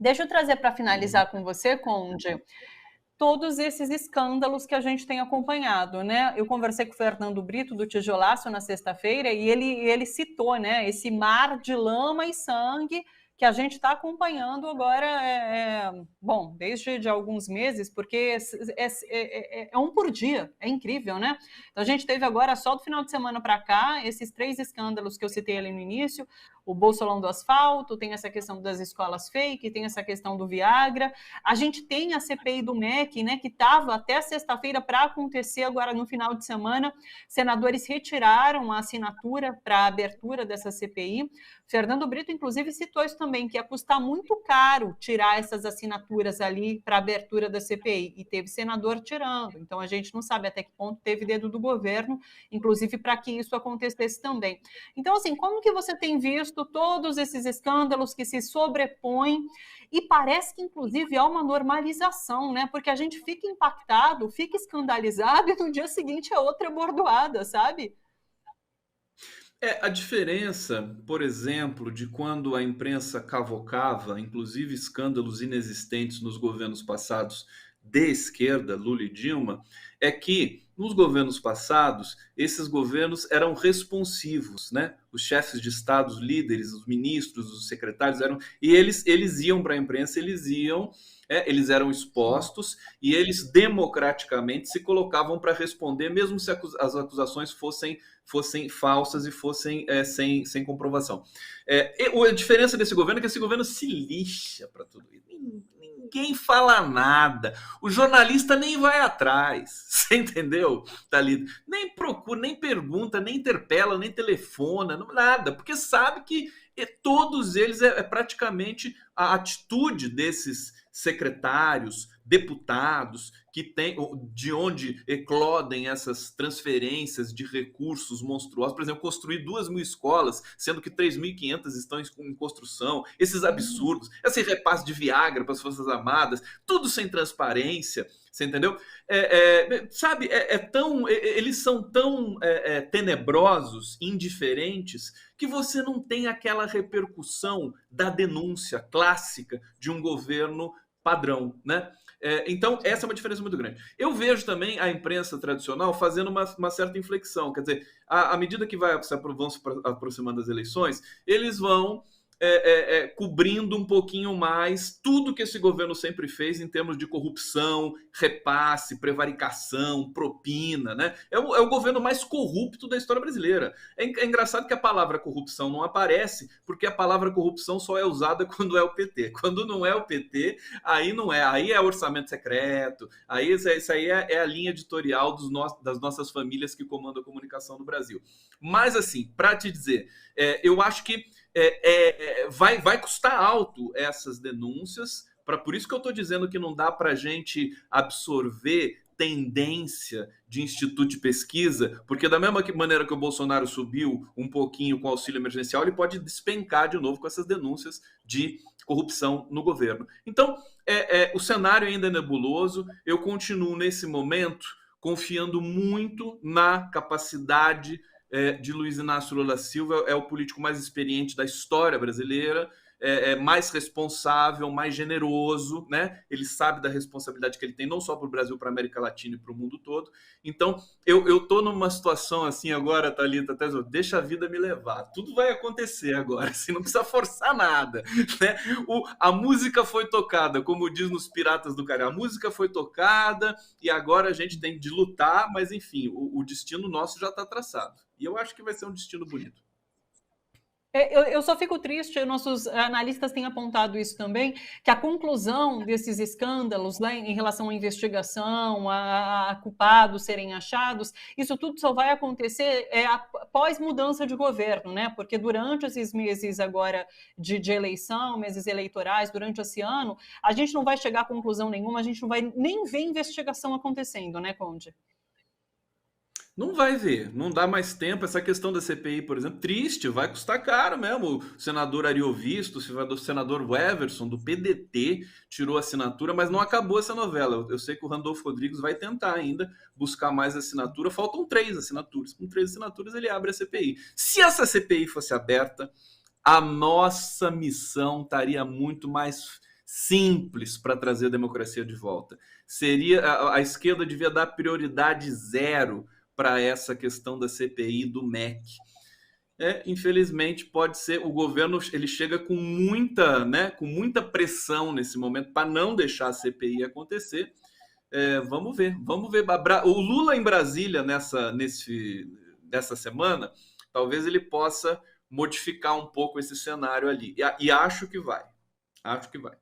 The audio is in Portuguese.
Deixa eu trazer para finalizar com você, Conde, todos esses escândalos que a gente tem acompanhado, né? Eu conversei com o Fernando Brito, do Tijolaço, na sexta-feira, e ele citou, né, esse mar de lama e sangue que a gente está acompanhando agora, bom, desde de alguns meses, porque é um por dia, é incrível, né? Então a gente teve agora, só do final de semana para cá, esses 3 escândalos que eu citei ali no início, o bolsolão do asfalto, tem essa questão das escolas fake, tem essa questão do Viagra, a gente tem a CPI do MEC, né, que estava até sexta-feira para acontecer, agora no final de semana, senadores retiraram a assinatura para a abertura dessa CPI. Fernando Brito, inclusive, citou isso também, que ia custar muito caro tirar essas assinaturas ali para a abertura da CPI, e teve senador tirando, então a gente não sabe até que ponto teve dedo do governo, inclusive para que isso acontecesse também. Então, assim, como que você tem visto todos esses escândalos que se sobrepõem e parece que, inclusive, há uma normalização, né? Porque a gente fica impactado, fica escandalizado e no dia seguinte é outra bordoada, sabe? A diferença, por exemplo, de quando a imprensa cavocava, inclusive escândalos inexistentes nos governos passados de esquerda, Lula e Dilma, é que nos governos passados, esses governos eram responsivos, né? Os chefes de Estado, os líderes, os ministros, os secretários e eles iam para a imprensa, eles eram expostos e eles democraticamente se colocavam para responder, mesmo se as acusações fossem falsas e fossem sem comprovação. A diferença desse governo é que esse governo se lixa para tudo isso. Ninguém fala nada. O jornalista nem vai atrás. Você entendeu, Thalita? Nem procura, nem pergunta, nem interpela, nem telefona, nada. Porque sabe que todos eles praticamente a atitude desses secretários, deputados, de onde eclodem essas transferências de recursos monstruosos. Por exemplo, construir 2.000 escolas, sendo que 3.500 estão em construção. Esses absurdos, esse repasse de Viagra para as Forças Armadas, tudo sem transparência. Você entendeu? Sabe, eles são tão tenebrosos, indiferentes, que você não tem aquela repercussão da denúncia clássica de um governo padrão, né? Então, essa é uma diferença muito grande. Eu vejo também a imprensa tradicional fazendo uma certa inflexão. Quer dizer, à medida que vão se aproximando das eleições, eles vão cobrindo um pouquinho mais tudo que esse governo sempre fez em termos de corrupção, repasse, prevaricação, propina, né? É o governo mais corrupto da história brasileira. É engraçado que a palavra corrupção não aparece, porque a palavra corrupção só é usada quando é o PT. Quando não é o PT, aí não é. Aí é orçamento secreto, aí isso aí é a linha editorial das nossas famílias que comandam a comunicação no Brasil. Mas, assim, para te dizer, eu acho que vai custar alto essas denúncias. Por isso que eu estou dizendo que não dá para a gente absorver tendência de instituto de pesquisa, porque da mesma maneira que o Bolsonaro subiu um pouquinho com o auxílio emergencial, ele pode despencar de novo com essas denúncias de corrupção no governo. Então, o cenário ainda é nebuloso. Eu continuo, nesse momento, confiando muito na capacidade de Luiz Inácio Lula Silva. É o político mais experiente da história brasileira, mais responsável, mais generoso, né? Ele sabe da responsabilidade que ele tem, não só para o Brasil, para a América Latina e para o mundo todo. Então, eu estou numa situação assim agora, Thalita, até deixa a vida me levar. Tudo vai acontecer agora, assim, não precisa forçar nada, né? A música foi tocada, como diz nos Piratas do Caribe, a música foi tocada e agora a gente tem de lutar, mas enfim, o destino nosso já está traçado. E eu acho que vai ser um destino bonito. Eu só fico triste, nossos analistas têm apontado isso também, que a conclusão desses escândalos, né, em relação à investigação, a culpados serem achados, isso tudo só vai acontecer após mudança de governo, né? Porque durante esses meses agora de eleição, meses eleitorais, durante esse ano, a gente não vai chegar a conclusão nenhuma, a gente não vai nem ver investigação acontecendo, né, Conde? Não vai ver, não dá mais tempo. Essa questão da CPI, por exemplo, triste, vai custar caro mesmo. O senador Ariovisto, o senador Weverson, do PDT, tirou a assinatura, mas não acabou essa novela. Eu sei que o Randolfo Rodrigues vai tentar ainda buscar mais assinatura. Faltam 3 assinaturas. Com 3 assinaturas, ele abre a CPI. Se essa CPI fosse aberta, a nossa missão estaria muito mais simples para trazer a democracia de volta. Seria a esquerda devia dar prioridade zero para essa questão da CPI do MEC. Infelizmente pode ser, o governo ele chega com muita pressão nesse momento para não deixar a CPI acontecer. Vamos ver. O Lula em Brasília nessa semana, talvez ele possa modificar um pouco esse cenário ali. E acho que vai. Acho que vai.